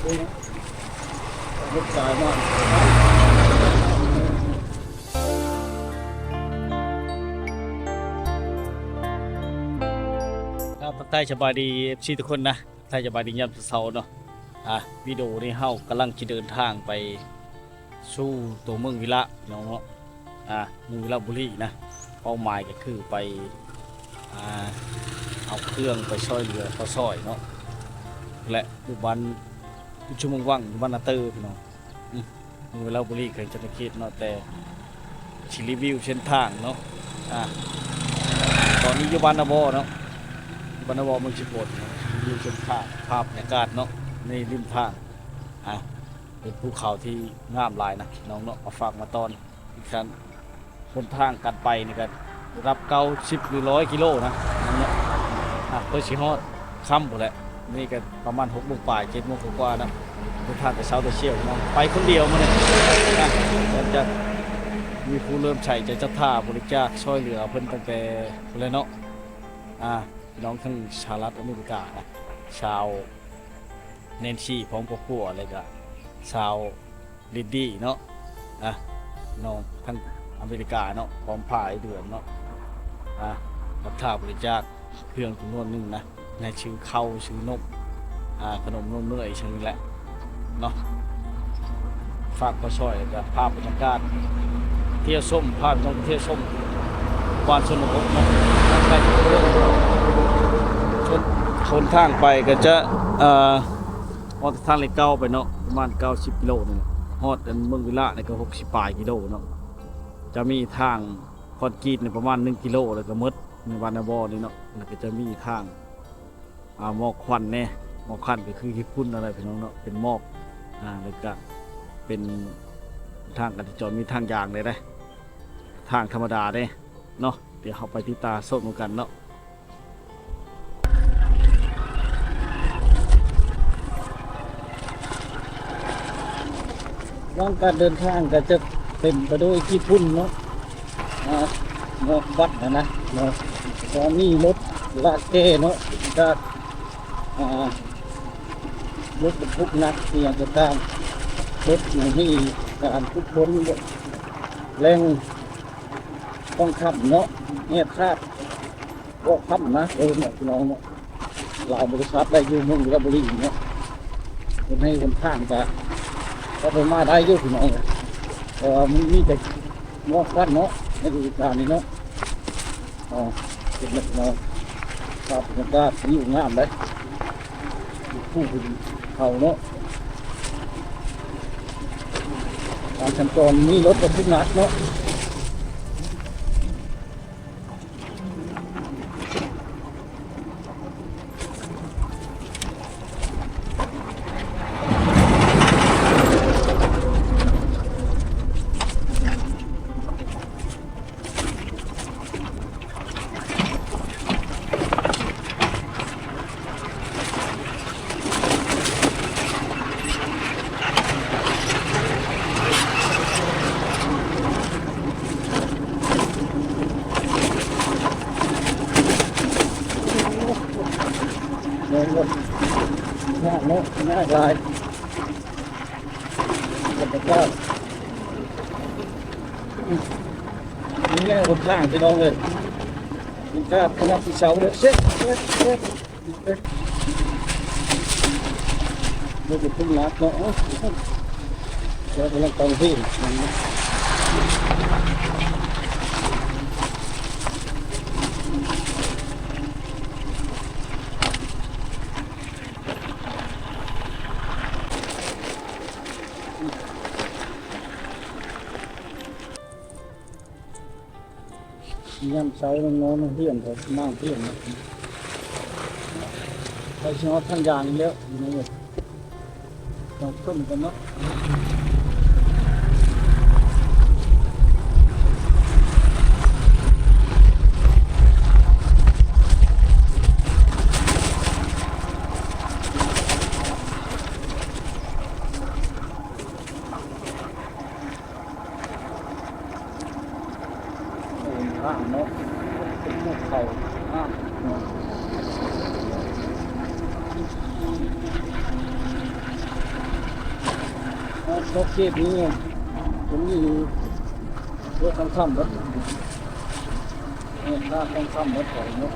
รถสายมากครับทักทายสบายดีเอฟซีทุกคนนะทักทายสบายดียามเช้าเนาะวิดีโอนี้เฮากำลังจะเดินทางไปสู่ตัวเมืองวิระน้องเนาะเมืองวิระบุรีนะเป้าหมายก็คือไปเอาเครื่องไปช่วยเหลือเขาซอยเนาะและอยู่บ้านชุมว่างอยู่บ้านนาเตอร์พี่น้องเมืองวิระบุรีเคยจะคิดเนาะแต่ชิรีวิวเส้นทางเนาะตอนนี้อยู่บ้านนาบอเนาะบ้านนาบอเมืองชิโปดวิวเส้นทางภาพบรรยากาศเนาะในริมทางเป็นภูเขาที่งามหลายนะน้องเนาะมาฝากมาตอนอีกครั้งคนทางกันไปนี่กันรับเก้า10 หรือ100 กิโลนะเนี่ยเพื่อชิฮอดค่ำหมดแหละนี่กันประมาณ6 โมงปลาย7 โมงกว่านะคนทางแต่เช้าแต่เชี่ยวน้องไปคนเดียวมาเนี่ยจะมีผู้เริ่มใช้ใจเจ้าท่าบริจาคช่วยเหลือเพิ่นตั้งแต่คนเลยเนาะพี่น้องทั้งสหรัฐอเมริกานะชาวเนนชีพร้อมครอบครัวอะไรก็ชาวลิดดี้เนาะน้องทั้งอเมริกาเนาะพร้อมพายเดือนเนาะรับท่าบริจาคเครื่องจำนวนหนึ่งนะในชื่อข้าวชื่อนมขนมนมเนยชื่อแหละเนาะฝากก็ช่วยกับภาพบรรยากาศเที่ยวส้มภาพท่องเที่ยวส้มวานชนบทเนาะใกล้ๆเรื่องชนทางไปก็จะฮอดทางเลขเก้าไปเนาะประมาณ90 กิโลนึงฮอดเมืองวิระนี่ก็60 ปลายกิโลเนาะจะมีทางคอนกรีตเนี่ยประมาณ1 กิโลแล้วก็หมดในวานาบอนี่เนาะแล้วก็จะมีทางหมอกควันแน่หมอกควันก็คือญี่ปุ่นอะไรพี่น้องเนาะเป็นหมอกแล้วก็เป็นทางการจรมีทางยางเลยได้ทางธรรมดาได้เนาะเดี๋ยวเราไปที่ตาส้มกันเนาะว่างการเดินทางก็จะเป็นไปด้วยญี่ปุ่นเนาะวัดนะตอนนี้รถลากแก่เนาะก็รถบรรทุกหนักที่ยังจะตามรถอย่างนี้การทุกคนแรงต้องขับเนาะเนี่ยคาดก็ขับนะเนี่ยพี่น้องเนาะหลายบริษัทได้อยู่เมืองวิระบุรีเนาะคนให้คนข้างก็ไปมาได้เยอะพี่น้องแต่ว่ามันมีแต่งอกกันเนาะในฤดูกาลนี้เนาะเป็นแบบเนาะครับมันก็อยู่งามเลยผู้เขาเนาะตามขั้นตอนมีรถบรรทุกหนักเนาะง่ายเนาะง่ายลายแต่ก็นี่แหละคนข้างไปน้องเลยมันก็ขนาดที่เสาเลยเช็ดดูเป็นทุ่งนาเนาะแล้วกำลังตองที่ยามเช้าน้องๆเพื่อนเขานั่งเพื่อนไปชอบทางยางนี่แล้วอยู่นี่เลยต้องต้นกันเนาะข้างเนาะเป็นภูเขาข้างเนาะ นกเก็บนี่ผมมีรถค่ำๆรถถ้าค่ำๆรถของเนาะ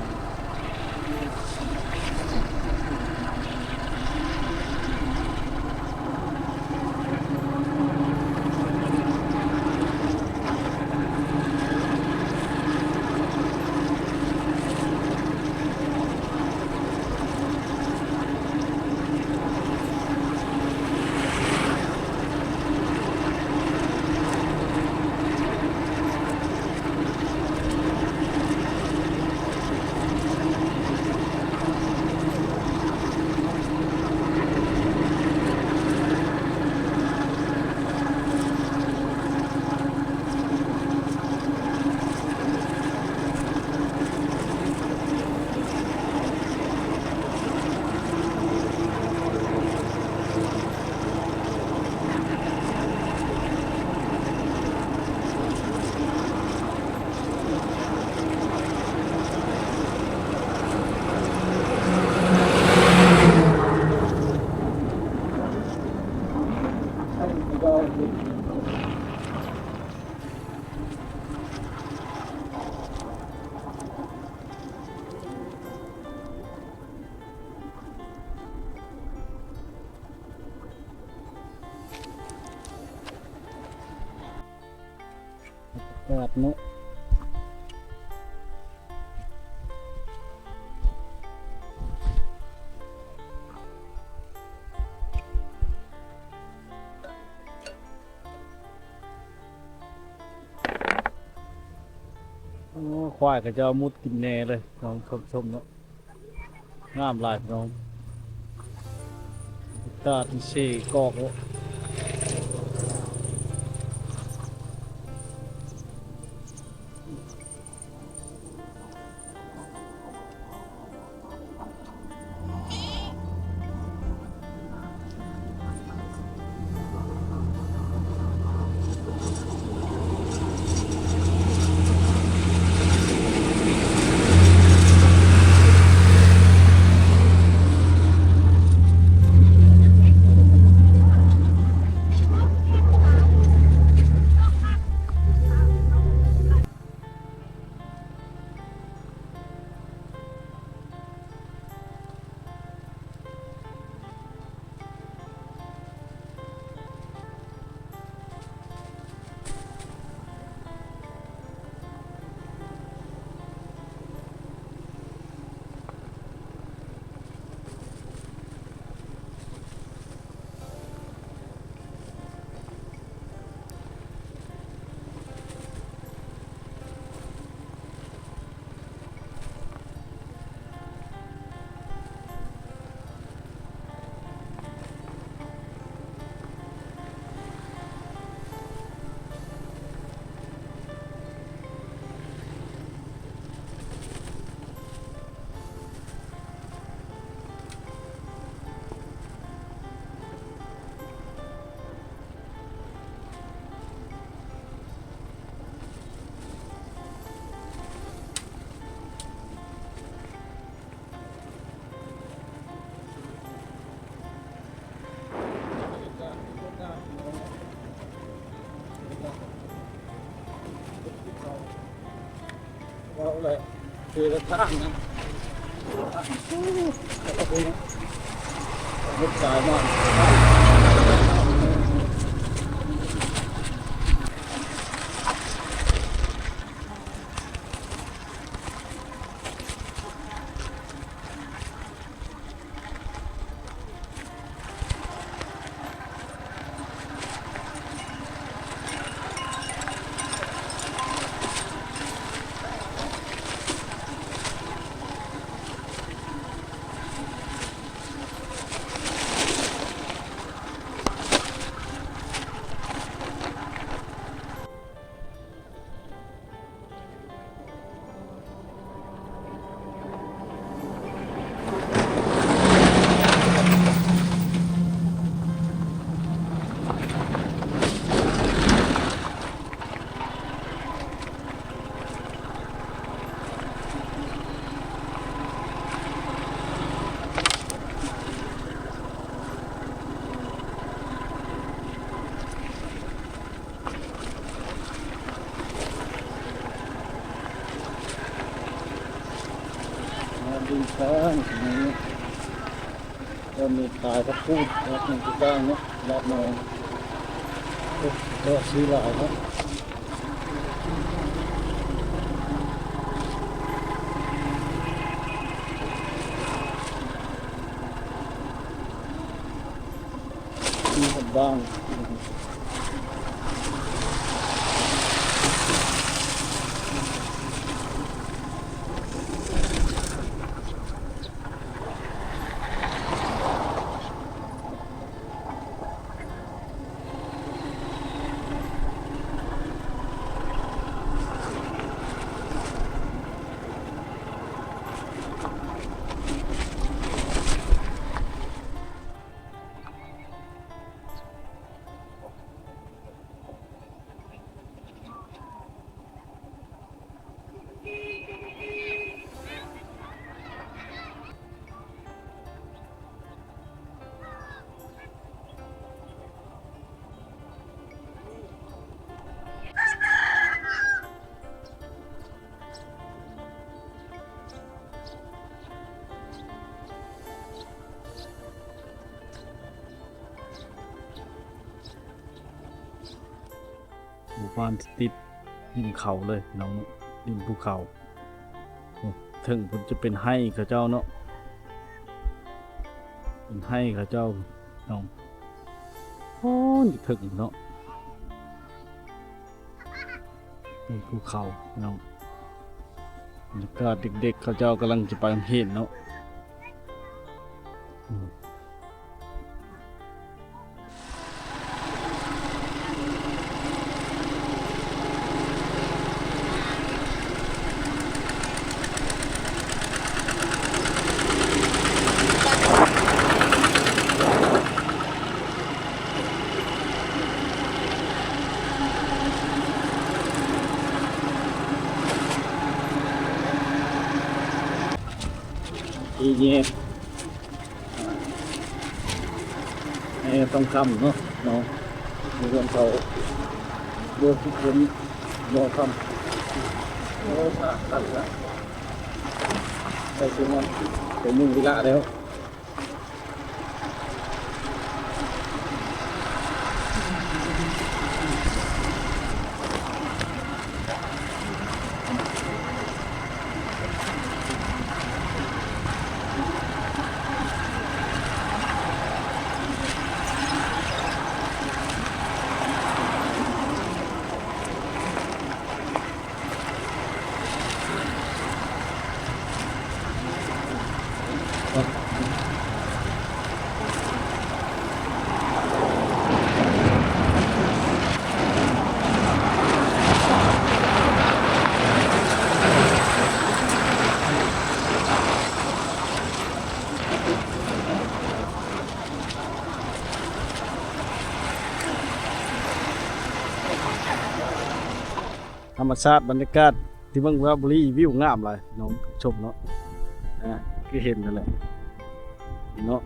แบบนี้ควายก็จะมุดกินแน่เลยน้องชมเนาะงามหลายน้องตาที่สี่กอกเนาะเราเลยคือรถทางนะรถสายมาก ดินช้างนี้ก็มีขายพักพูดรับหนึ่งที่ก้างเนาะรับมาก็ซื้อหลายครับมีคนบ้างหมู่บ้านติดริมเขาเลยน้องริมภูเขาถึงผมจะเป็นให้เขาเจ้าเนาะเป็นให้เขาเจ้าน้องโอ้ยถึงเนาะริมภูเขาน้องแล้วก็เด็กๆเขาเจ้ากำลังจะไปโรงเรียนเนาะอีเย่ต้องคำเนาะน้องมีเรื่องเขาเรื่องที่ผมรอคำโอ้ตัดละไปถึงวันเป็น1 เวลาแล้วธรรมชาติบรรยากาศที่เมืองราชบุรีวิวงามเลยน้องชมเนาะคือเห็นนั่นแหละเนาะ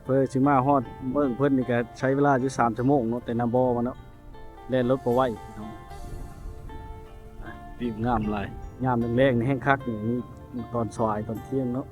เพื่อสิมาฮอดเมืองเพิ่นนี่ก็ใช้เวลาอยู่3 ชั่วโมงเนาะแต่น้ำบ่มาเนาะแล่นรถบ่ไหวเนาะวิวงามหลายยามแรงๆนี่แห้งคักนี่ตอนสายตอนเที่ยงเนาะ